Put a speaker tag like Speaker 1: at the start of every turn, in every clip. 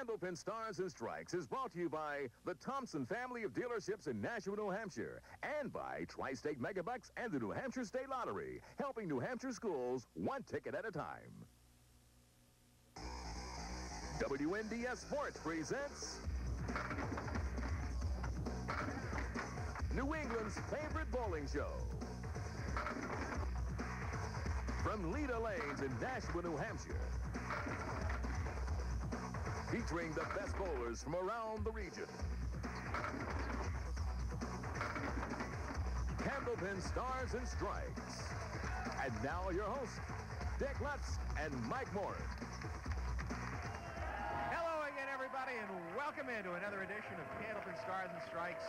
Speaker 1: Candlepin Stars and Strikes is brought to you by the Thompson family of dealerships in Nashua, New Hampshire, and by Tri-State Megabucks and the New Hampshire State Lottery, helping New Hampshire schools one ticket at a time. WNDS Sports presents New England's favorite bowling show. From Leda Lanes in Nashua, New Hampshire. Featuring the best bowlers from around the region. Candlepin Stars and Strikes. And now your hosts, Dick Lutz and Mike Morin.
Speaker 2: Hello again, everybody, and welcome into another edition of Candlepin Stars and Strikes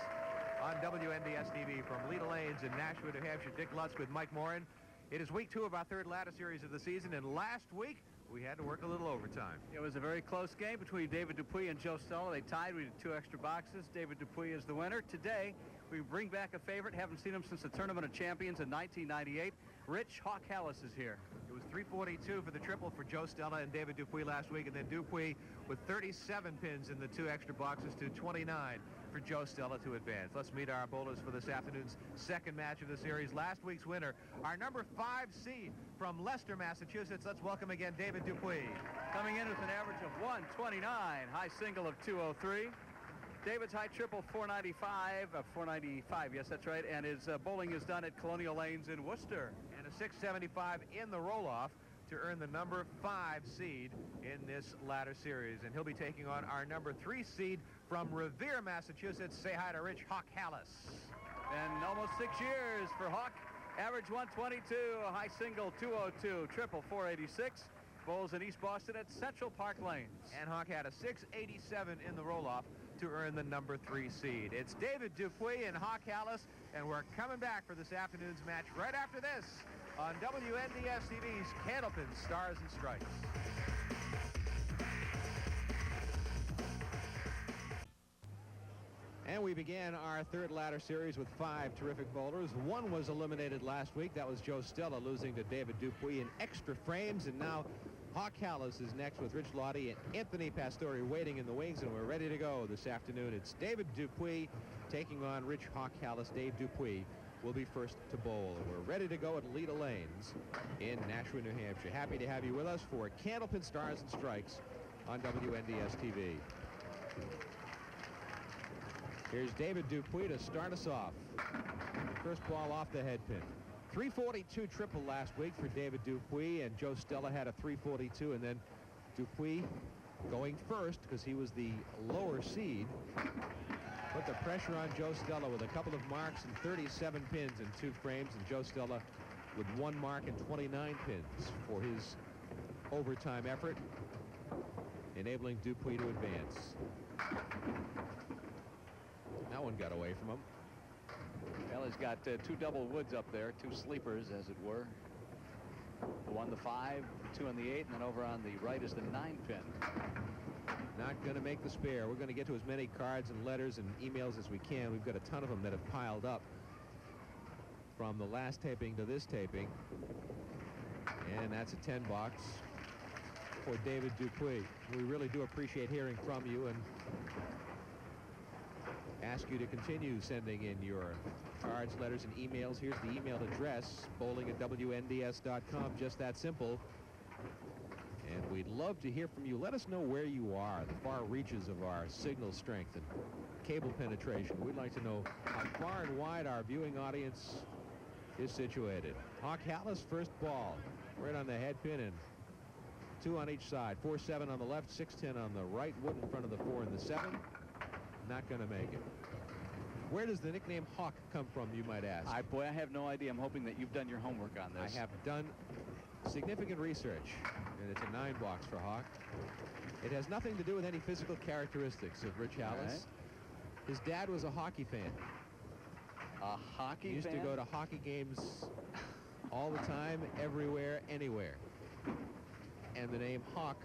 Speaker 2: on WNDS TV from Leda Lanes in Nashua, New Hampshire. Dick Lutz with Mike Morin. It is week 2 of our third ladder series of the season, and last week we had to work a little overtime.
Speaker 3: It was a very close game between David Dupuis and Joe Stella. They tied. We did 2 extra boxes. David Dupuis is the winner. Today, we bring back a favorite. Haven't seen him since the Tournament of Champions in 1998. Rich Hawk Halas is here.
Speaker 2: It was 342 for the triple for Joe Stella and David Dupuis last week, and then Dupuis with 37 pins in the 2 extra boxes to 29 for Joe Stella to advance. Let's meet our bowlers for this afternoon's second match of the series. Last week's winner, our number 5 seed from Leicester, Massachusetts. Let's welcome again David Dupuis.
Speaker 3: Coming in with an average of 129, high single of 203. David's high triple 495, 495, yes, that's right, and his bowling is done at Colonial Lanes in Worcester.
Speaker 2: And a 675 in the roll-off to earn the number 5 seed in this ladder series. And he'll be taking on our number 3 seed from Revere, Massachusetts. Say hi to Rich Hawk Halas.
Speaker 3: And almost 6 years for Hawk. Average 122, a high single 202, triple 486. Bowls in East Boston at Central Park Lanes.
Speaker 2: And Hawk had a 687 in the roll-off to earn the number 3 seed. It's David Dupuis and Hawk Halas, and we're coming back for this afternoon's match right after this on WNDS TV's Candlepin Stars and Strikes. And we began our third ladder series with 5 terrific bowlers. One was eliminated last week. That was Joe Stella losing to David Dupuis in extra frames. And now Hawk Halas is next with Rich Lottie and Anthony Pastore waiting in the wings. And we're ready to go this afternoon. It's David Dupuis taking on Rich Hawk Halas. Dave Dupuis will be first to bowl. And we're ready to go at Leda Lanes in Nashua, New Hampshire. Happy to have you with us for Candlepin Stars and Strikes on WNDS TV. Here's David Dupuis to start us off. First ball off the head pin. 342 triple last week for David Dupuis, and Joe Stella had a 342, and then Dupuis going first because he was the lower seed. Put the pressure on Joe Stella with a couple of marks and 37 pins in 2 frames, and Joe Stella with 1 mark and 29 pins for his overtime effort, enabling Dupuis to advance. That one got away from him.
Speaker 3: Well, he's got 2 double woods up there, 2 sleepers, as it were. The 1, the 5, 2 on the 8, and then over on the right is the 9 pin.
Speaker 2: Not going to make the spare. We're going to get to as many cards and letters and emails as we can. We've got a ton of them that have piled up from the last taping to this taping. And that's a 10 box for David Dupuis. We really do appreciate hearing from you and ask you to continue sending in your cards, letters, and emails. Here's the email address, bowling@WNDS.com. Just that simple. And we'd love to hear from you. Let us know where you are, the far reaches of our signal strength and cable penetration. We'd like to know how far and wide our viewing audience is situated. Hawk Halas, first ball, right on the head pin, and 2 on each side. 4-7 on the left, 6-10 on the right. Wood in front of the 4 and the 7. Not going to make it. Where does the nickname Hawk come from, you might ask?
Speaker 3: I have no idea. I'm hoping that you've done your homework on this.
Speaker 2: I have done significant research, and it's a 9 box for Hawk. It has nothing to do with any physical characteristics of Rich Halas. Right. His dad was a hockey fan.
Speaker 3: A hockey fan?
Speaker 2: He used to go to hockey games all the time, everywhere, anywhere. And the name Hawk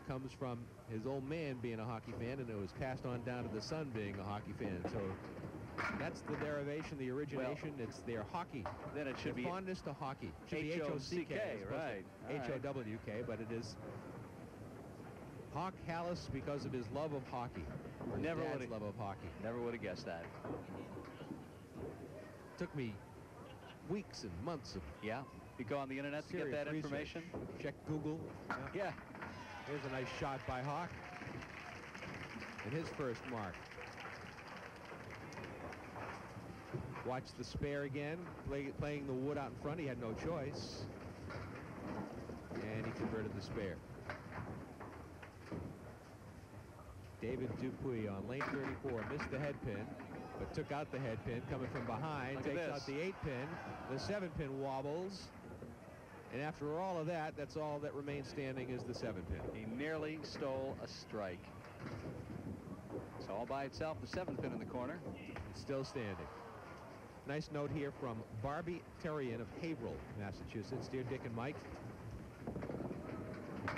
Speaker 2: comes from his old man being a hockey fan, and it was passed on down to the son being a hockey fan. So that's the derivation, the origination. Well, it's their hockey.
Speaker 3: Then it should be
Speaker 2: fondness to hockey. It should be
Speaker 3: H-O-C-K, right?
Speaker 2: H-O-W-K, but it is Hawk Halas because of his love of hockey. His
Speaker 3: Never
Speaker 2: dad's
Speaker 3: would've-
Speaker 2: love of hockey.
Speaker 3: Never would have guessed that.
Speaker 2: Took me weeks and months of
Speaker 3: Yeah. You go on the internet to get
Speaker 2: serious
Speaker 3: that information.
Speaker 2: research. Check Google.
Speaker 3: Yeah.
Speaker 2: Here's a nice shot by Hawk. And his first mark. Watch the spare again, playing the wood out in front. He had no choice. And he converted the spare. David Dupuis on lane 34 missed the head pin, but took out the head pin coming from behind.
Speaker 3: Look at
Speaker 2: Takes
Speaker 3: this.
Speaker 2: out the 8 pin. The 7 pin wobbles. And after all of that, that's all that remains standing is the 7 pin.
Speaker 3: He nearly stole a strike. So all by itself, the 7 pin in the corner.
Speaker 2: It's still standing. Nice note here from Barbie Terrian of Haverhill, Massachusetts. Dear Dick and Mike,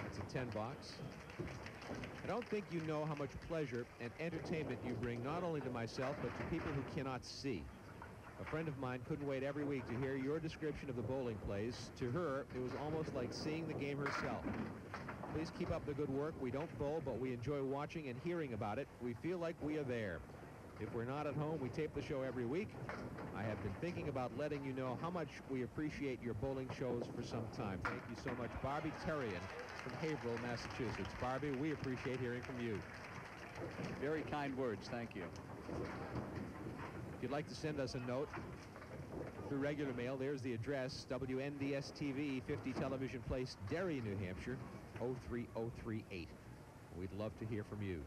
Speaker 2: it's a 10 box. I don't think you know how much pleasure and entertainment you bring not only to myself, but to people who cannot see. A friend of mine couldn't wait every week to hear your description of the bowling plays. To her, it was almost like seeing the game herself. Please keep up the good work. We don't bowl, but we enjoy watching and hearing about it. We feel like we are there. If we're not at home, we tape the show every week. I have been thinking about letting you know how much we appreciate your bowling shows for some time. Thank you so much. Barbie Terrian from Haverhill, Massachusetts. Barbie, we appreciate hearing from you.
Speaker 3: Very kind words. Thank you.
Speaker 2: If you'd like to send us a note through regular mail, there's the address, WNDS TV, 50 Television Place, Derry, New Hampshire, 03038. We'd love to hear from you.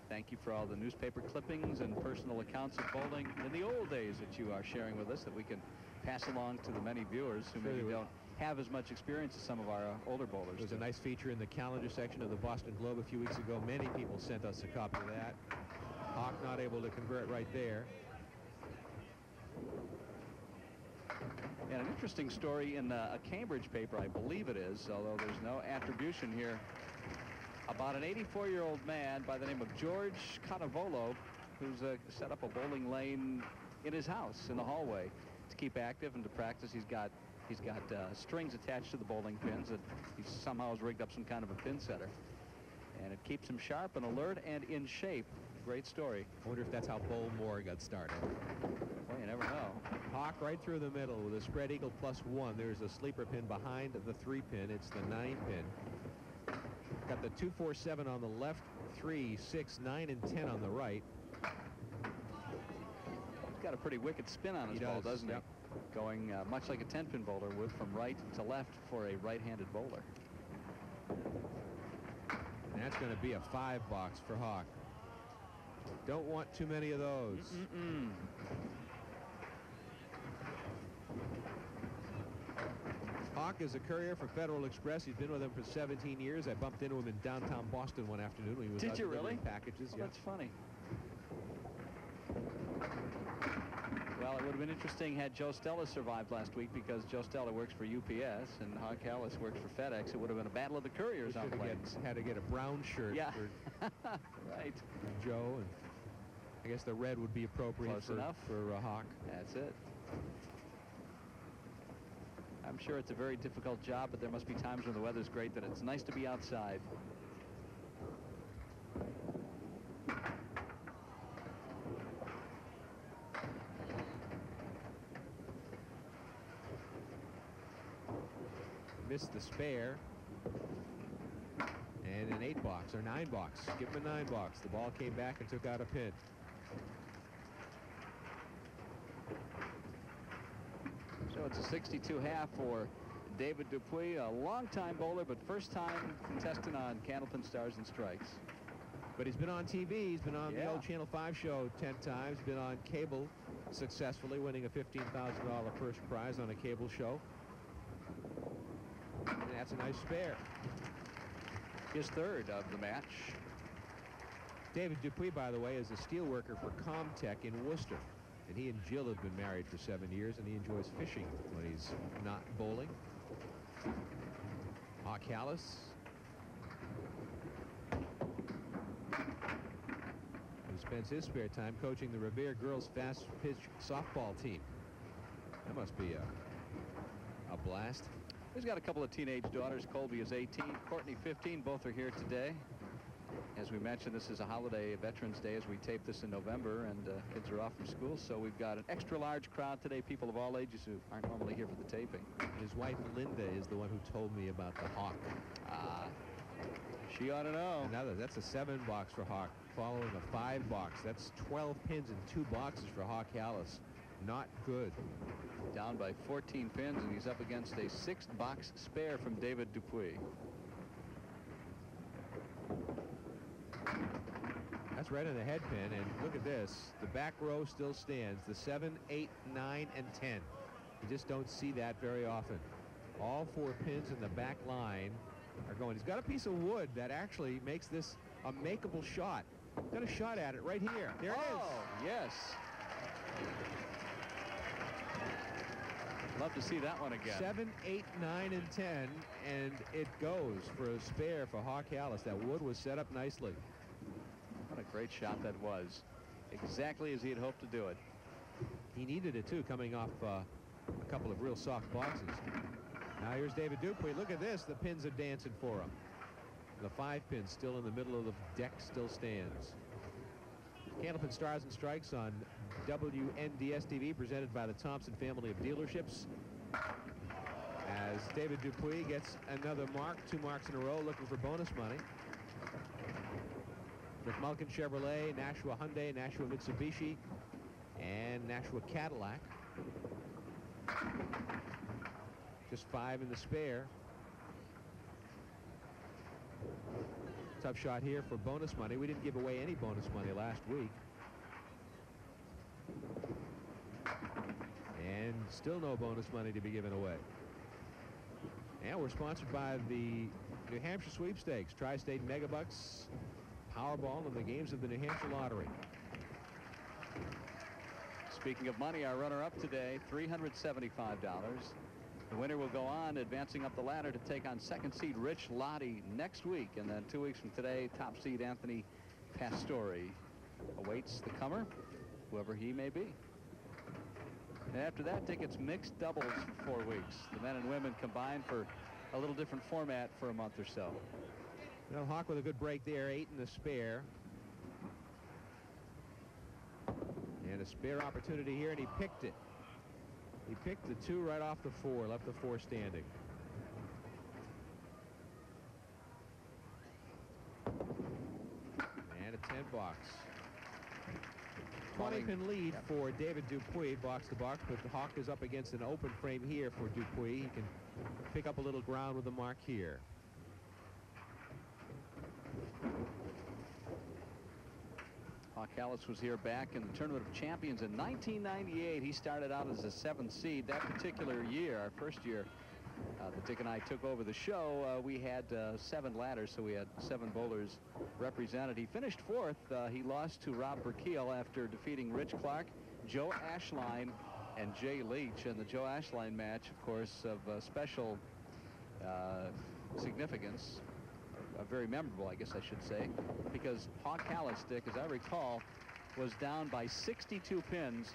Speaker 3: Thank you for all the newspaper clippings and personal accounts of bowling in the old days that you are sharing with us that we can pass along to the many viewers who maybe don't have as much experience as some of our older bowlers.
Speaker 2: There was a nice feature in the calendar section of the Boston Globe a few weeks ago. Many people sent us a copy of that. Hawk not able to convert right there.
Speaker 3: And an interesting story in a Cambridge paper, I believe it is, although there's no attribution here, about an 84-year-old man by the name of George Cannavolo, who's set up a bowling lane in his house in the hallway to keep active and to practice. He's got strings attached to the bowling pins, and he somehow has rigged up some kind of a pin setter, and it keeps him sharp and alert and in shape. Great story.
Speaker 2: I wonder if that's how Bowl Moore got started.
Speaker 3: Well, you never know.
Speaker 2: Hawk right through the middle with a spread eagle +1. There's a sleeper pin behind the 3 pin. It's the 9 pin. Got the 2, 4, 7 on the left, 3, 6, 9, and 10 on the right.
Speaker 3: He's got a pretty wicked spin on his ball, doesn't he? Going much like a 10-pin bowler would, from right to left for a right-handed bowler.
Speaker 2: And that's going to be a 5 box for Hawk. Don't want too many of those. Hawk is a courier for Federal Express. He's been with them for 17 years. I bumped into him in downtown Boston one afternoon when he was out delivering packages.
Speaker 3: Oh, that's funny. Well, it would have been interesting had Joe Stella survived last week, because Joe Stella works for UPS and Hawk Halas works for FedEx. It would have been a battle of the couriers on planes.
Speaker 2: Had to get a brown shirt for
Speaker 3: right.
Speaker 2: Joe, and I guess the red would be appropriate for Hawk.
Speaker 3: That's it. I'm sure it's a very difficult job, but there must be times when the weather's great that it's nice to be outside.
Speaker 2: Missed the spare. And an 8 box or 9 box. Give him a 9 box. The ball came back and took out a pin.
Speaker 3: So it's a 62 half for David Dupuis, a long-time bowler, but first-time contestant on Candlepin Stars and Strikes.
Speaker 2: But he's been on TV. He's been on the old Channel 5 show 10 times. Been on cable successfully, winning a $15,000 first prize on a cable show. And that's a nice spare.
Speaker 3: His third of the match.
Speaker 2: David Dupuis, by the way, is a steel worker for Comtech in Worcester. And he and Jill have been married for 7 years, and he enjoys fishing when he's not bowling. Hawk Halas. Who spends his spare time coaching the Revere girls fast pitch softball team. That must be a blast.
Speaker 3: He's got a couple of teenage daughters. Colby is 18, Courtney 15. Both are here today. we mentioned, this is a holiday, Veterans Day, as we tape this in November, and kids are off from school, so we've got an extra large crowd today, people of all ages who aren't normally here for the taping.
Speaker 2: His wife, Linda, is the one who told me about the Hawk.
Speaker 3: She ought to know.
Speaker 2: That's a 7-box for Hawk, following a 5-box. That's 12 pins and 2 boxes for Hawk Halas. Not good.
Speaker 3: Down by 14 pins, and he's up against a 6-box spare from David Dupuis.
Speaker 2: That's right on the head pin, and look at this. The back row still stands. The 7, 8, 9, and 10. You just don't see that very often. All 4 pins in the back line are going. He's got a piece of wood that actually makes this a makeable shot. Got a shot at it right here. There it is.
Speaker 3: Oh, yes. Love to see that one again.
Speaker 2: 7, 8, 9, and 10, and it goes for a spare for Hawk Halas. That wood was set up nicely.
Speaker 3: What a great shot that was. Exactly as he had hoped to do it.
Speaker 2: He needed it, too, coming off a couple of real soft boxes. Now here's David Dupuis. Look at this. The pins are dancing for him. The 5 pin still in the middle of the deck still stands. Candlepin Stars and Strikes on WNDS TV, presented by the Thompson family of dealerships. As David Dupuis gets another mark, 2 marks in a row, looking for bonus money. McMulkin Chevrolet, Nashua Hyundai, Nashua Mitsubishi, and Nashua Cadillac. Just 5 in the spare. Tough shot here for bonus money. We didn't give away any bonus money last week. And still no bonus money to be given away. And we're sponsored by the New Hampshire Sweepstakes, Tri-State Megabucks, Powerball, and the games of the New Hampshire Lottery.
Speaker 3: Speaking of money, our runner-up today, $375. The winner will go on, advancing up the ladder to take on second seed Rich Lottie next week. And then 2 weeks from today, top seed Anthony Pastore awaits the comer, whoever he may be. And after that, tickets mixed doubles for 4 weeks. The men and women combined for a little different format for a month or so.
Speaker 2: Well, Hawk with a good break there, 8 in the spare. And a spare opportunity here, and he picked it. He picked the 2 right off the 4, left the 4 standing. And a 10-box. 20-pin lead for David Dupuis, box to box, but the Hawk is up against an open frame here for Dupuis. He can pick up a little ground with the mark here.
Speaker 3: Hawk Halas was here back in the Tournament of Champions in 1998. He started out as a 7th seed. That particular year, our first year, that Dick and I took over the show, we had 7 ladders, so we had 7 bowlers represented. He finished 4th. He lost to Rob Burkeel after defeating Rich Clark, Joe Ashline, and Jay Leach. And the Joe Ashline match, of course, of special significance. Very memorable, I guess I should say, because Hawk Halas, Dick, as I recall, was down by 62 pins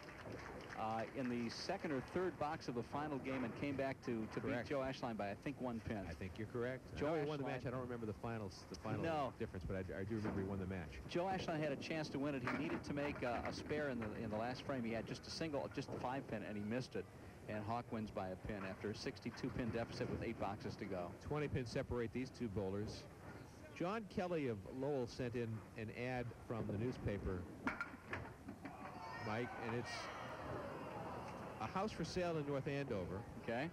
Speaker 3: in the 2nd or 3rd box of the final game and came back to beat Joe Ashline by, I think, 1 pin.
Speaker 2: I think you're correct.
Speaker 3: Joe
Speaker 2: Ashline won the match. I don't remember the final difference, but I do remember he won the match.
Speaker 3: Joe Ashline had a chance to win it. He needed to make a spare in the last frame. He had just a single, just the 5 pin, and he missed it. And Hawk wins by a pin after a 62-pin deficit with 8 boxes to go.
Speaker 2: 20 pins separate these 2 bowlers. John Kelly of Lowell sent in an ad from the newspaper, Mike, and it's a house for sale in North Andover.
Speaker 3: Okay.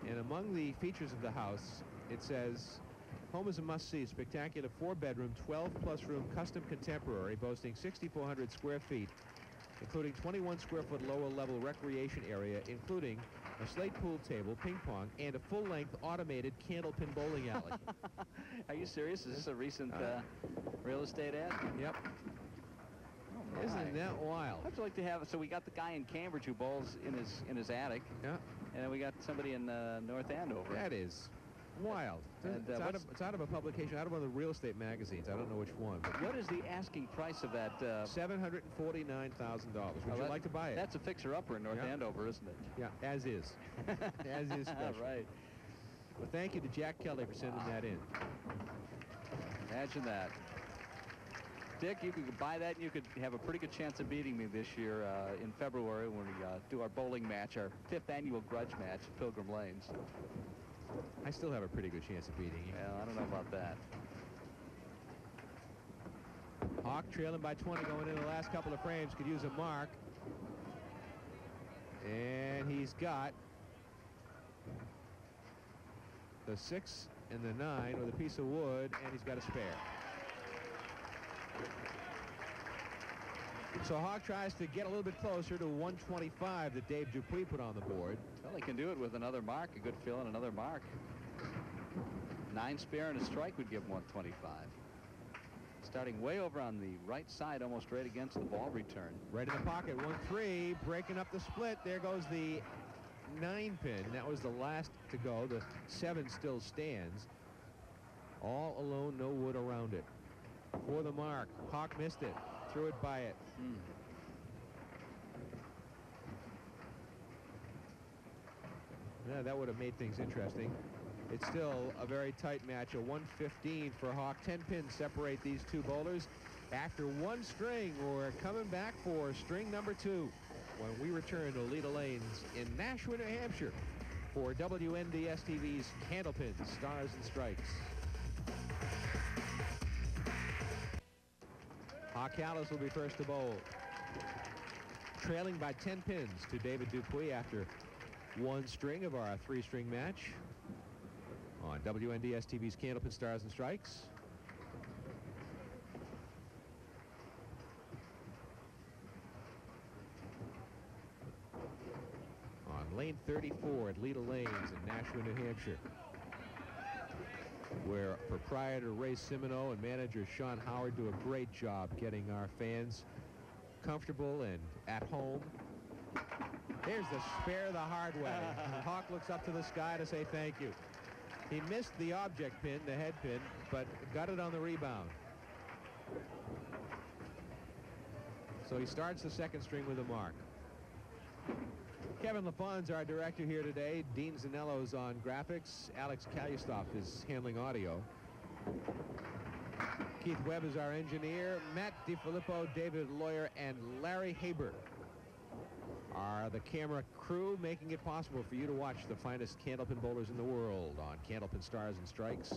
Speaker 2: And among the features of the house, it says, home is a must-see, spectacular 4-bedroom, 12-plus room, custom contemporary, boasting 6,400 square feet, including 21-square-foot lower-level recreation area, including a slate pool table, ping pong, and a full-length automated Candlepin bowling alley.
Speaker 3: Are you serious? Is this a recent real estate ad?
Speaker 2: Yep.
Speaker 3: Oh,
Speaker 2: isn't that wild?
Speaker 3: How'd you like to have? So we got the guy in Cambridge who bowls in his attic.
Speaker 2: Yeah.
Speaker 3: And then we got somebody in North Andover.
Speaker 2: That is wild. And, it's out of a publication, out of one of the real estate magazines. I don't know which one. But
Speaker 3: what is the asking price of that?
Speaker 2: $749,000. Would you like to buy it?
Speaker 3: That's a fixer-upper in North Andover, isn't it?
Speaker 2: Yeah, as is. As is special.
Speaker 3: Right.
Speaker 2: Well, thank you to Jack Kelly for sending that in.
Speaker 3: Imagine that. Dick, you could buy that and you could have a pretty good chance of beating me this year in February when we do our bowling match, our 5th annual grudge match at Pilgrim Lanes.
Speaker 2: I still have a pretty good chance of beating you.
Speaker 3: Well, I don't know about that.
Speaker 2: Hawk trailing by 20 going into the last couple of frames. Could use a mark. And he's got the 6 and the 9 with a piece of wood, and he's got a spare. So Hawk tries to get a little bit closer to 125 that Dave Dupuis put on the board.
Speaker 3: Well, he can do it with another mark, a good feeling, another mark. 9 spare and a strike would give him 125. Starting way over on the right side, almost right against the ball return.
Speaker 2: Right in the pocket, 1-3, breaking up the split. There goes the 9-pin. That was the last to go. The 7 still stands. All alone, no wood around it. For the mark, Hawk missed it. Threw it by it. Yeah, that would have made things interesting. It's still a very tight match. A 115 for Hawk. 10 pins separate these two bowlers. After one string, we're coming back for string number 2 when we return to Leda Lanes in Nashua, New Hampshire for WNDS TV's Candlepin Stars and Strikes. Hawk Halas will be first to bowl. Trailing by 10 pins to David Dupuis after one string of our 3-string match on WNDS TV's Candlepin Stars and Strikes. On lane 34 at Leda Lanes in Nashua, New Hampshire, where proprietor Ray Simino and manager Sean Howard do a great job getting our fans comfortable and at home. There's the spare the hard way. Hawk looks up to the sky to say thank you. He missed the object pin, the head pin, but got it on the rebound. So he starts the second string with a mark. Kevin LaFon's our director here today. Dean Zanello's on graphics. Alex Kalustov is handling audio. Keith Webb is our engineer. Matt DiFilippo, David Lawyer, and Larry Haber are the camera crew, making it possible for you to watch the finest candlepin bowlers in the world on Candlepin Stars and Strikes.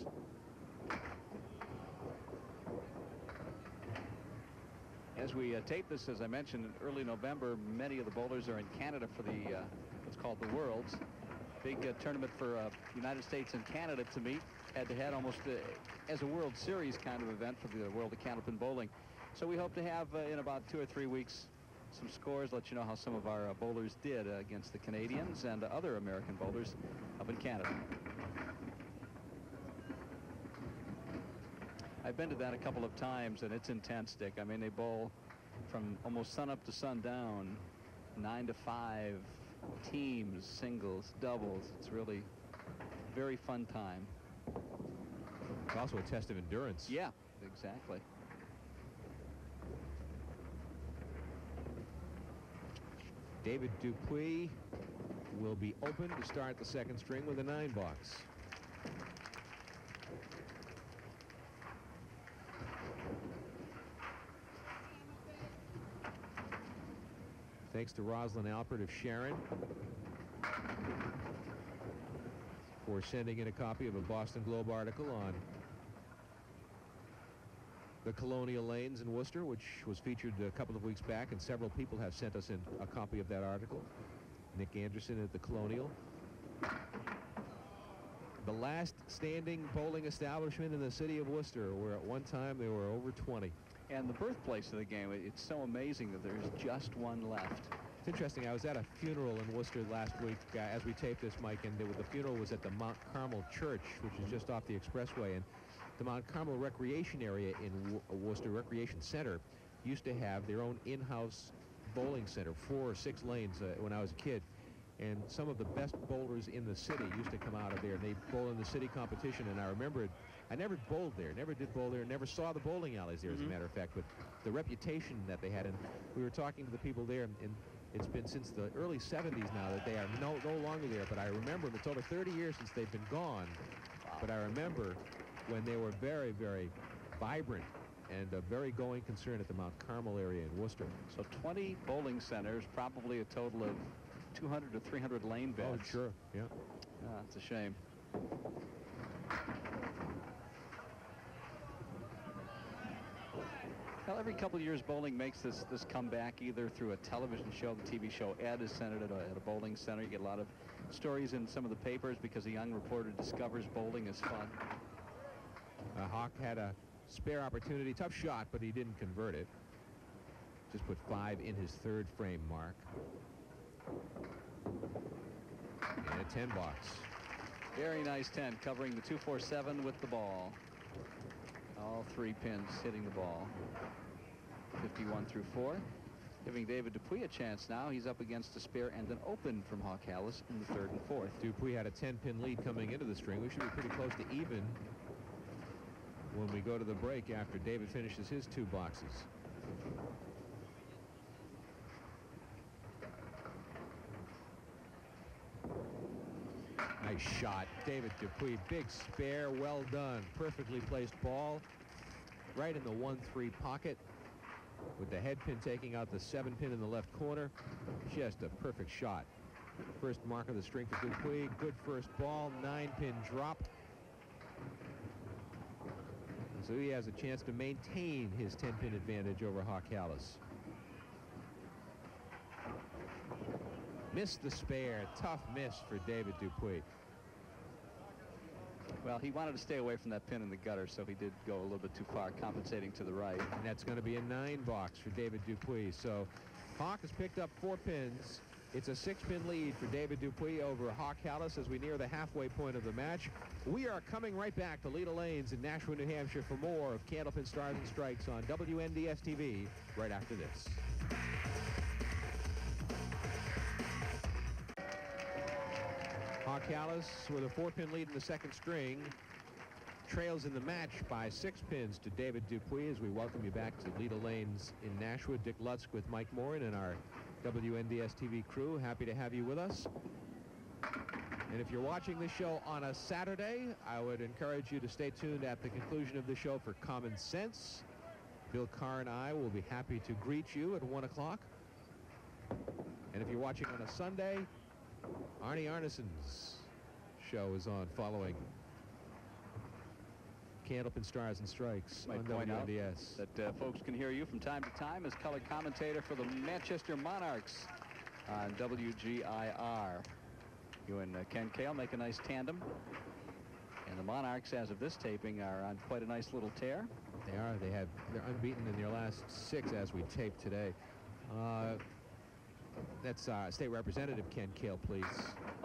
Speaker 3: As we tape this, as I mentioned, in early November, many of the bowlers are in Canada for the what's called the Worlds. Big tournament for United States and Canada to meet head-to-head, almost as a World Series kind of event for the world of candlepin bowling. So we hope to have in about 2 or 3 weeks some scores, let you know how some of our bowlers did against the Canadians and other American bowlers up in Canada. I've been to that a couple of times, and it's intense, Dick. I mean, they bowl from almost sun up to sundown, 9 to 5, teams, singles, doubles. It's really a very fun time.
Speaker 2: It's also a test of endurance.
Speaker 3: Yeah, exactly.
Speaker 2: David Dupuis will be open to start the second string with a 9 box. Thanks to Rosalind Alpert of Sharon for sending in a copy of a Boston Globe article on the Colonial Lanes in Worcester, which was featured a couple of weeks back, and several people have sent us in a copy of that article. Nick Anderson at the Colonial. The last standing bowling establishment in the city of Worcester, where at one time there were over 20.
Speaker 3: And the birthplace of the game, it's so amazing that there's just one left.
Speaker 2: It's interesting. I was at a funeral in Worcester last week as we taped this, Mike, and the funeral was at the Mount Carmel Church, which is just off the expressway. And the Mount Carmel Recreation Area in Worcester Recreation Center used to have their own in-house bowling center, 4 or 6 lanes when I was a kid. And some of the best bowlers in the city used to come out of there, and they bowl in the city competition. And I remember it. I never bowled there, never did bowl there, never saw the bowling alleys there, as a matter of fact, but the reputation that they had. And we were talking to the people there, and it's been since the early 70s now that they are no longer there. But I remember it's over 30 years since they've been gone. But I remember when they were very, very vibrant and a very going concern at the Mount Carmel area in Worcester.
Speaker 3: So 20 bowling centers, probably a total of 200 to 300 lane beds.
Speaker 2: Oh, sure, yeah.
Speaker 3: It's a shame. Well, every couple of years, bowling makes this comeback, either through a television show. The TV show Ed is centered at a bowling center. You get a lot of stories in some of the papers because a young reporter discovers bowling is fun.
Speaker 2: Hawk had a spare opportunity. Tough shot, but he didn't convert it. Just put 5 in his third frame mark. And a 10 box.
Speaker 3: Very nice 10, covering the 247 with the ball. All 3 pins hitting the ball. 51 through 4. Giving David Dupuis a chance now. He's up against a spare and an open from Hawk Halas in the 3rd and 4th.
Speaker 2: Dupuis had a 10-pin lead coming into the string. We should be pretty close to even when we go to the break after David finishes his 2 boxes. Nice shot. David Dupuis, big spare, well done. Perfectly placed ball right in the 1-3 pocket with the head pin taking out the 7 pin in the left corner. Just a perfect shot. First mark of the string for Dupuis. Good first ball, 9-pin drop. So he has a chance to maintain his 10-pin advantage over Hawk Halas. Missed the spare. Tough miss for David Dupuis.
Speaker 3: Well, he wanted to stay away from that pin in the gutter, so he did go a little bit too far, compensating to the right.
Speaker 2: And that's going to be a 9 box for David Dupuis. So Hawk has picked up 4 pins. It's a 6-pin lead for David Dupuis over Hawk Halas as we near the halfway point of the match. We are coming right back to Leda Lanes in Nashua, New Hampshire for more of Candlepin Stars and Strikes on WNDS TV right after this. Hawk Halas with a 4-pin lead in the 2nd string trails in the match by 6 pins to David Dupuis as we welcome you back to Leda Lanes in Nashua. Dick Lutz with Mike Morin and our WNDS TV crew. Happy to have you with us. And if you're watching this show on a Saturday, I would encourage you to stay tuned at the conclusion of the show for Common Sense. Bill Carr and I will be happy to greet you at 1 o'clock. And if you're watching on a Sunday, Arnie Arneson's show is on following Candlepin Stars and Strikes on WNDS.
Speaker 3: That folks can hear you from time to time as color commentator for the Manchester Monarchs on WGIR. You and Ken Cale make a nice tandem. And the Monarchs, as of this taping, are on quite a nice little tear.
Speaker 2: They are. They're unbeaten in their last 6 as we tape today. That's State Representative Ken Cale, please.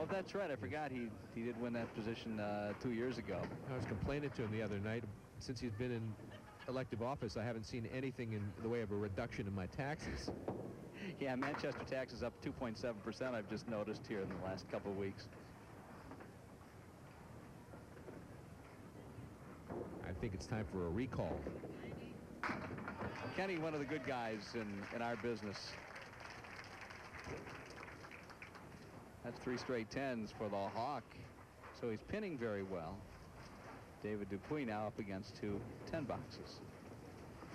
Speaker 3: Oh, that's right. I forgot he did win that position 2 years ago.
Speaker 2: I was complaining to him the other night. Since he's been in elective office, I haven't seen anything in the way of a reduction in my taxes.
Speaker 3: Yeah, Manchester tax is up 2.7%, I've just noticed here in the last couple of weeks.
Speaker 2: I think it's time for a recall.
Speaker 3: Kenny, one of the good guys in our business. That's 3 straight 10s for the Hawk. So he's pinning very well. David Dupuis now up against 2 10 boxes.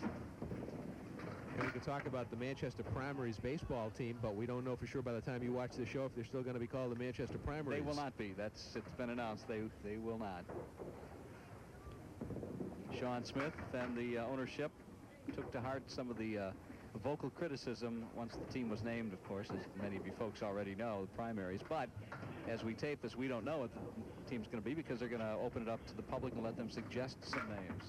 Speaker 2: And we can talk about the Manchester Primaries baseball team, but we don't know for sure by the time you watch the show if they're still going to be called the Manchester Primaries.
Speaker 3: They will not be. It's been announced. They will not. Sean Smith and the ownership took to heart some of the vocal criticism once the team was named, of course, as many of you folks already know, the primaries. But as we tape this, we don't know what the team's going to be because they're going to open it up to the public and let them suggest some names.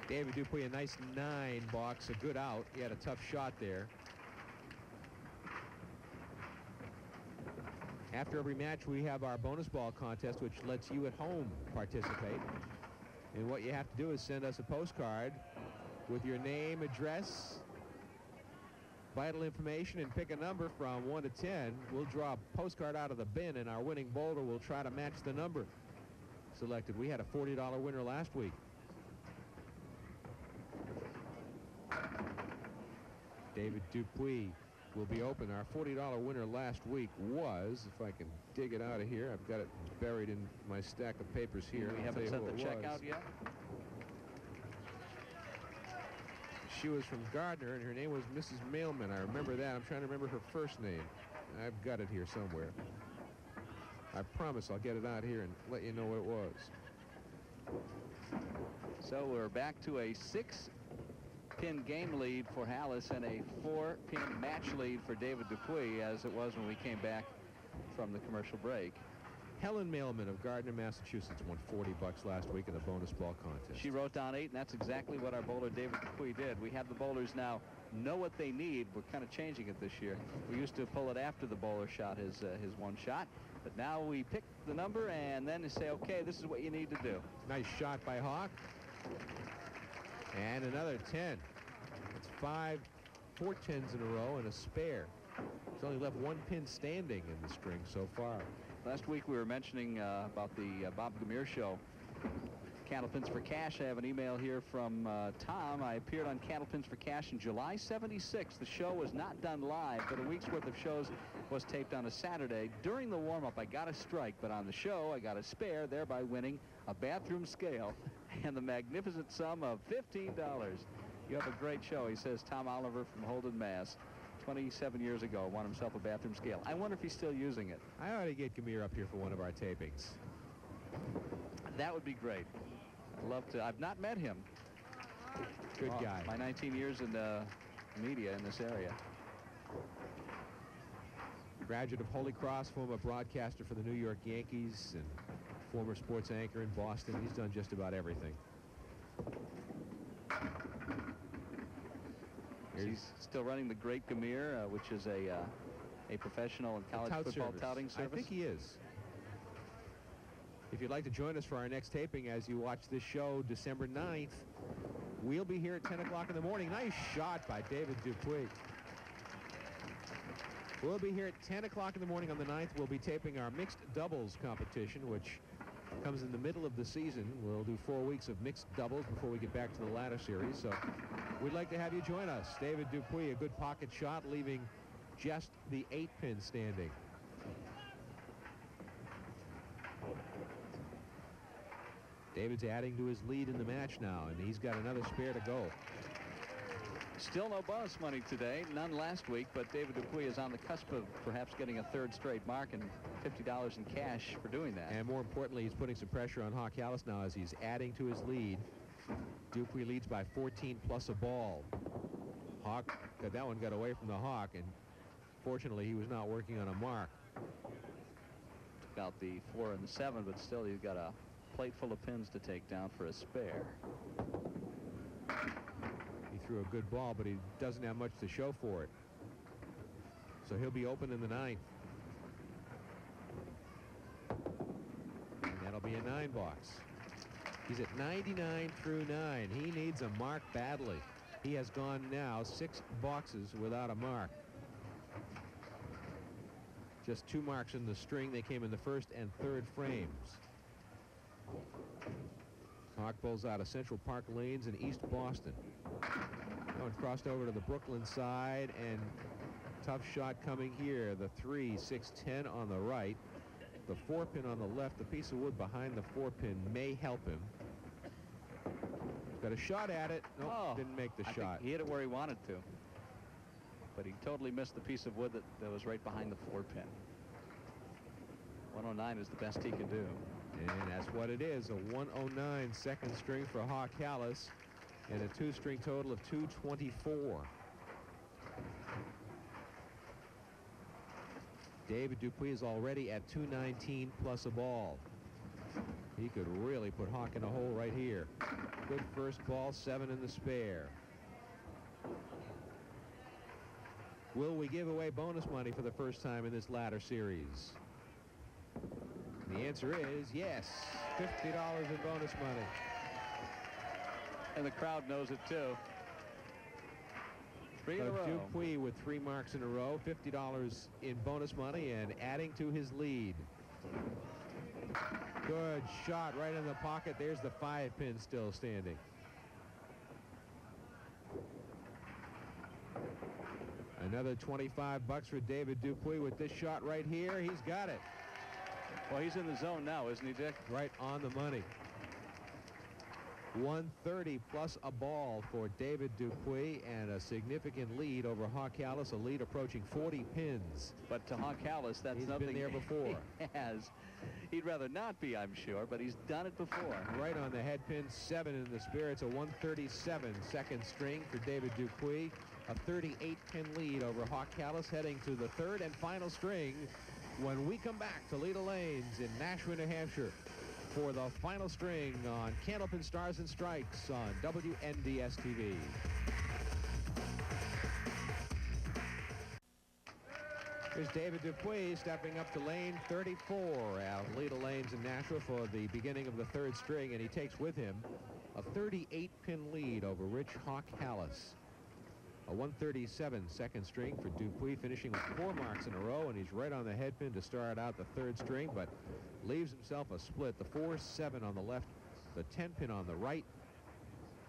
Speaker 2: David Dupuis, a nice 9 box, a good out. He had a tough shot there. After every match, we have our bonus ball contest, which lets you at home participate. And what you have to do is send us a postcard with your name, address, vital information, and pick a number from 1 to 10. We'll draw a postcard out of the bin, and our winning bowler will try to match the number selected. We had a $40 winner last week. David Dupuis will be open. Our $40 winner last week was, if I can dig it out of here, I've got it buried in my stack of papers here.
Speaker 3: We haven't sent the check out yet?
Speaker 2: She was from Gardner, and her name was Mrs. Mailman. I remember that. I'm trying to remember her first name. I've got it here somewhere. I promise I'll get it out here and let you know what it was.
Speaker 3: So we're back to a 6-pin game lead for Halas and a 4-pin match lead for David Dupuis, as it was when we came back from the commercial break.
Speaker 2: Helen Mailman of Gardner, Massachusetts, won $40 last week in the bonus ball contest.
Speaker 3: She wrote down 8, and that's exactly what our bowler David Dupuis did. We have the bowlers now know what they need. We're kind of changing it this year. We used to pull it after the bowler shot his one shot, but now we pick the number and then say, okay, this is what you need to do.
Speaker 2: Nice shot by Hawk. And another 10. It's 4 10s in a row and a spare. He's only left 1 pin standing in the string so far.
Speaker 3: Last week we were mentioning about the Bob Gamir show. Candlepins for Cash. I have an email here from Tom. I appeared on Candlepins for Cash in July '76. The show was not done live, but a week's worth of shows was taped on a Saturday. During the warm-up, I got a strike, but on the show, I got a spare, thereby winning a bathroom scale and the magnificent sum of $15. You have a great show, he says. Tom Oliver from Holden, Mass. 27 years ago, won himself a bathroom scale. I wonder if he's still using it.
Speaker 2: I ought to get Gamir up here for one of our tapings.
Speaker 3: That would be great. I'd love to. I've not met him.
Speaker 2: Good guy.
Speaker 3: My 19 years in media in this area.
Speaker 2: Graduate of Holy Cross, former broadcaster for the New York Yankees, and former sports anchor in Boston. He's done just about everything.
Speaker 3: He's still running the Great Gamir, which is a professional and college football touting service.
Speaker 2: I think he is. If you'd like to join us for our next taping as you watch this show December 9th, we'll be here at 10 o'clock in the morning. Nice shot by David Dupuis. We'll be here at 10 o'clock in the morning on the 9th. We'll be taping our mixed doubles competition, which comes in the middle of the season. We'll do 4 weeks of mixed doubles before we get back to the ladder series. So we'd like to have you join us. David Dupuis, a good pocket shot, leaving just the 8-pin standing. David's adding to his lead in the match now, and he's got another spare to go.
Speaker 3: Still no bonus money today, none last week, but David Dupuis is on the cusp of perhaps getting a 3rd straight mark and $50 in cash for doing that.
Speaker 2: And more importantly, he's putting some pressure on Hawk Halas now as he's adding to his lead. Dupuis leads by 14 plus a ball. Hawk, that one got away from the Hawk, and fortunately he was not working on a mark.
Speaker 3: Took out the 4 and the 7, but still he's got a plate full of pins to take down for a spare.
Speaker 2: He threw a good ball, but he doesn't have much to show for it. So he'll be open in the 9th. And that'll be a 9 box. He's at 99 through 9. He needs a mark badly. He has gone now 6 boxes without a mark. Just 2 marks in the string. They came in the 1st and 3rd frames. Hawk bowls out of Central Park Lanes in East Boston. That one crossed over to the Brooklyn side, and tough shot coming here. The 3, 6, 10 on the right. The 4-pin on the left. The piece of wood behind the 4-pin may help him. Got a shot at it. Nope, didn't make the shot.
Speaker 3: He hit it where he wanted to. But he totally missed the piece of wood that was right behind the 4-pin. 109 is the best he can do.
Speaker 2: And that's what it is, a 109 second string for Hawk Halas and a 2-string total of 224. David Dupuis is already at 219 plus a ball. He could really put Hawk in a hole right here. Good first ball, 7 in the spare. Will we give away bonus money for the first time in this ladder series? The answer is yes. $50 in bonus money.
Speaker 3: And the crowd knows it too. 3 in a row.
Speaker 2: Dupuis with 3 marks in a row, $50 in bonus money, and adding to his lead. Good shot right in the pocket. There's the 5-pin still standing. Another $25 for David Dupuis with this shot right here. He's got it.
Speaker 3: Well, he's in the zone now, isn't he, Dick?
Speaker 2: Right on the money. 130 plus a ball for David Dupuis, and a significant lead over Hawk Halas, a lead approaching 40 pins.
Speaker 3: But to Hawk Halas, that's
Speaker 2: He's
Speaker 3: nothing
Speaker 2: been there before.
Speaker 3: He has. He'd rather not be, I'm sure, but he's done it before.
Speaker 2: Right on the head pin, 7 in the spirits, a 137 second string for David Dupuis. A 38-pin lead over Hawk Halas, heading to the third and final string when we come back to Leda Lanes in Nashua, New Hampshire, for the final string on Candlepin Stars and Strikes on WNDS TV. Here's David Dupuis stepping up to lane 34 at Leda Lanes in Nashua for the beginning of the third string, and he takes with him a 38-pin lead over Rich Hawk Halas. A 137 second string for Dupuis, finishing with 4 marks in a row, and he's right on the head pin to start out the third string, but leaves himself a split. The 4-7 on the left, the 10 pin on the right.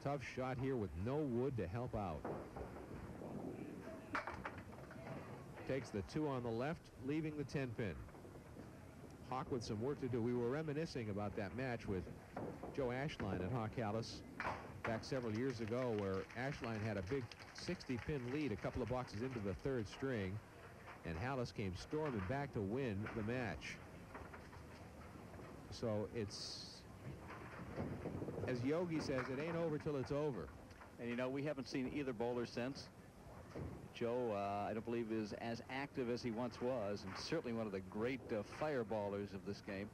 Speaker 2: Tough shot here with no wood to help out. Takes the 2 on the left, leaving the 10 pin. Hawk with some work to do. We were reminiscing about that match with Joe Ashline at Hawk Halas back several years ago, where Ashline had a big 60-pin lead a couple of boxes into the third string, and Halas came storming back to win the match. So it's, as Yogi says, it ain't over till it's over.
Speaker 3: And you know, we haven't seen either bowler since. Joe, I don't believe, is as active as he once was, and certainly one of the great fireballers of this game.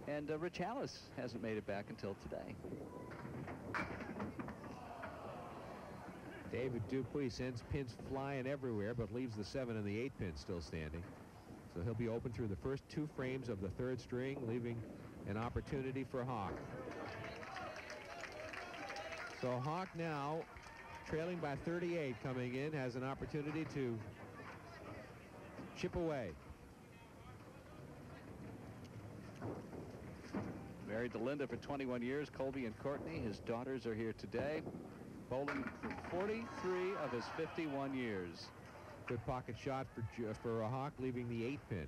Speaker 3: And Rich Halas hasn't made it back until today.
Speaker 2: David Dupuis sends pins flying everywhere, but leaves the 7 and the 8 pin still standing. So he'll be open through the first 2 frames of the third string, leaving an opportunity for Hawk. So Hawk now, trailing by 38 coming in, has an opportunity to chip away.
Speaker 3: Married to Linda for 21 years, Colby and Courtney. His daughters are here today. Bowling for 43 of his 51 years.
Speaker 2: Good pocket shot for a Hawk, leaving the 8 pin.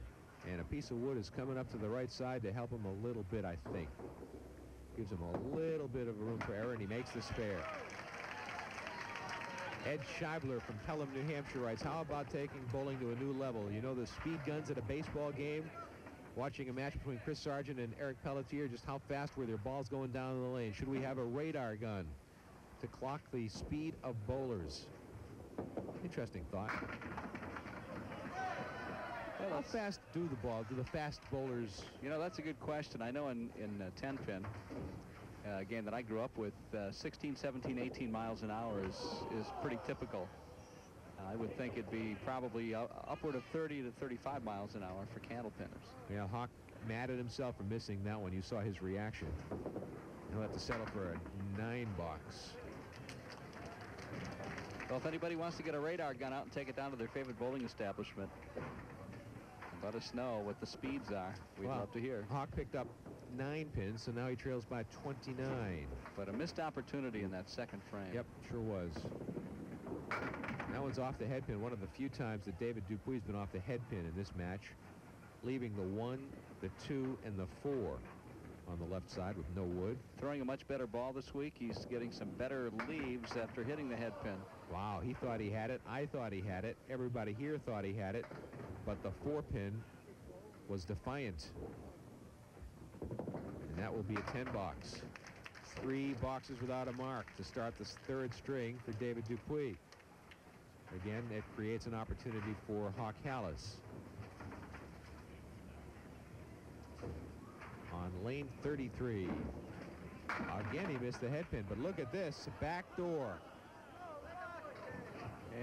Speaker 2: And a piece of wood is coming up to the right side to help him a little bit, I think. Gives him a little bit of room for error, and he makes the spare. Ed Scheibler from Pelham, New Hampshire writes, how about taking bowling to a new level? You know the speed guns at a baseball game? Watching a match between Chris Sargent and Eric Pelletier, just how fast were their balls going down the lane? Should we have a radar gun to clock the speed of bowlers? Interesting thought. Well, how fast do the fast bowlers?
Speaker 3: You know, that's a good question. I know in 10 pin, a game that I grew up with, 16, 17, 18 miles an hour is pretty typical. I would think it'd be probably upward of 30 to 35 miles an hour for candlepinners.
Speaker 2: Yeah, Hawk mad at himself for missing that one. You saw his reaction. He'll have to settle for a 9 box.
Speaker 3: Well, if anybody wants to get a radar gun out and take it down to their favorite bowling establishment, let us know what the speeds are. We'd love to hear.
Speaker 2: Hawk picked up 9 pins, so now he trails by 29.
Speaker 3: But a missed opportunity in that second frame.
Speaker 2: Yep, sure was. That one's off the head pin, one of the few times that David Dupuis has been off the head pin in this match, leaving the 1, the 2, and the 4 on the left side with no wood.
Speaker 3: Throwing a much better ball this week. He's getting some better leaves after hitting the head pin.
Speaker 2: Wow, he thought he had it. I thought he had it. Everybody here thought he had it. But the 4 pin was defiant. And that will be a 10 box. 3 boxes without a mark to start the third string for David Dupuis. Again, it creates an opportunity for Hawk Halas. On lane 33. Again, he missed the head pin, but look at this, back door.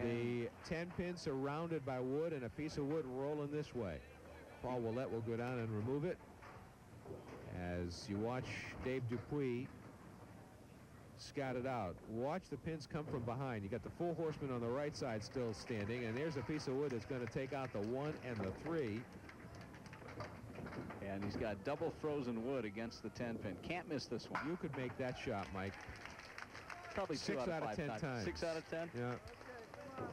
Speaker 2: The 10 pin surrounded by wood, and a piece of wood rolling this way. Paul Willett will go down and remove it. As you watch Dave Dupuis scout it out. Watch the pins come from behind. You got the 4 horsemen on the right side still standing, and there's a piece of wood that's going to take out the 1 and the 3.
Speaker 3: And he's got double frozen wood against the 10 pin. Can't miss this one.
Speaker 2: You could make that shot, Mike.
Speaker 3: Probably
Speaker 2: 6
Speaker 3: 2 out of
Speaker 2: 10 times.
Speaker 3: 6 out of 10?
Speaker 2: Yeah.
Speaker 3: All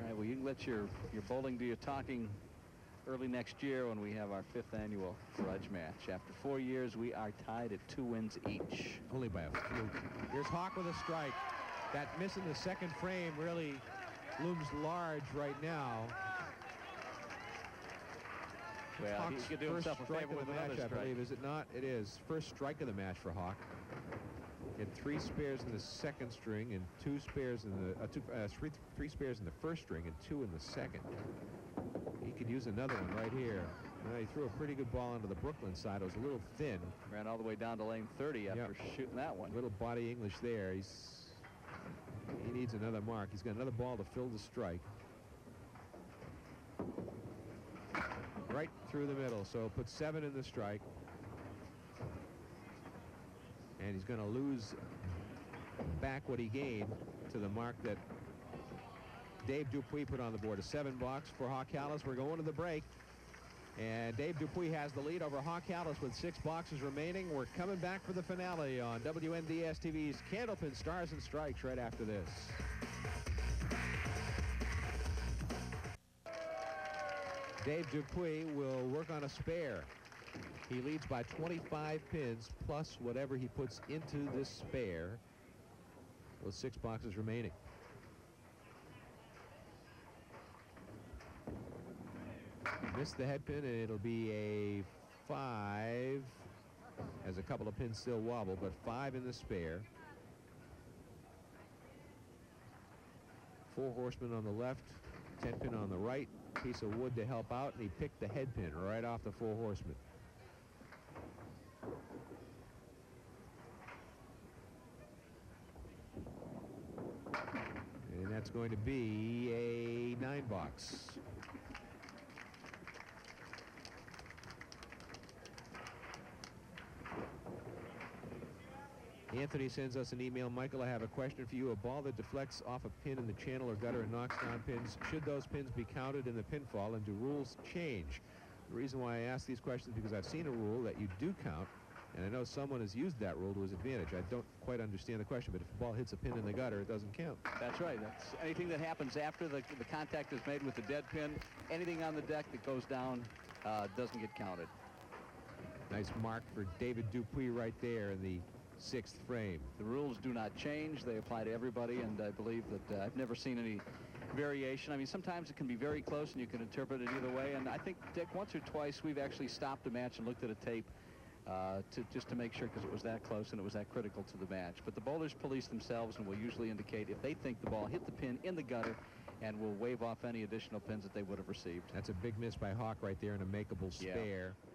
Speaker 3: right, well, you can let your bowling do your talking early next year when we have our 5th annual grudge match. After 4 years, we are tied at 2 wins each.
Speaker 2: Only by a fluke. Here's Hawk with a strike. That miss in the second frame really looms large right now.
Speaker 3: Well,
Speaker 2: Hawk's
Speaker 3: he could do himself a favor with another
Speaker 2: match,
Speaker 3: strike.
Speaker 2: I believe, is it not? It is. First strike of the match for Hawk. He had 3 spares in the second string and 2 spares in the three spares in the first string and 2 in the second. He could use another one right here. He threw a pretty good ball onto the Brooklyn side. It was a little thin.
Speaker 3: Ran all the way down to lane 30 after shooting that one.
Speaker 2: Little body English there. He needs another mark. He's got another ball to fill the strike. Right through the middle. So put 7 in the strike. And he's going to lose back what he gained to the mark that Dave Dupuis put on the board. A 7 box for Hawk Halas. We're going to the break. And Dave Dupuis has the lead over Hawk Halas with 6 boxes remaining. We're coming back for the finale on WNDS TV's Candlepin Stars and Strikes right after this. Dave Dupuis will work on a spare. He leads by 25 pins plus whatever he puts into this spare with 6 boxes remaining. Missed the head pin, and it'll be a 5 as a couple of pins still wobble, but 5 in the spare. 4 horsemen on the left, 10 pin on the right, piece of wood to help out, and he picked the head pin right off the 4 horsemen. And that's going to be a 9 box. Anthony sends us an email. Michael, I have a question for you. A ball that deflects off a pin in the channel or gutter and knocks down pins, should those pins be counted in the pinfall, and do rules change? The reason why I ask these questions is because I've seen a rule that you do count, and I know someone has used that rule to his advantage. I don't quite understand the question, but if the ball hits a pin in the gutter, it doesn't count.
Speaker 3: That's right. That's anything that happens after the contact is made with the dead pin. Anything on the deck that goes down doesn't get counted.
Speaker 2: Nice mark for David Dupuis right there in the 6th frame.
Speaker 3: The rules do not change. They apply to everybody, and I believe that I've never seen any variation. I mean, sometimes it can be very close, and you can interpret it either way. And I think, Dick, once or twice we've actually stopped the match and looked at a tape just to make sure, because it was that close and it was that critical to the match. But the bowlers police themselves and will usually indicate if they think the ball hit the pin in the gutter, and will waive off any additional pins that they would have received.
Speaker 2: That's a big miss by Hawk right there in a makeable spare.
Speaker 3: Yeah.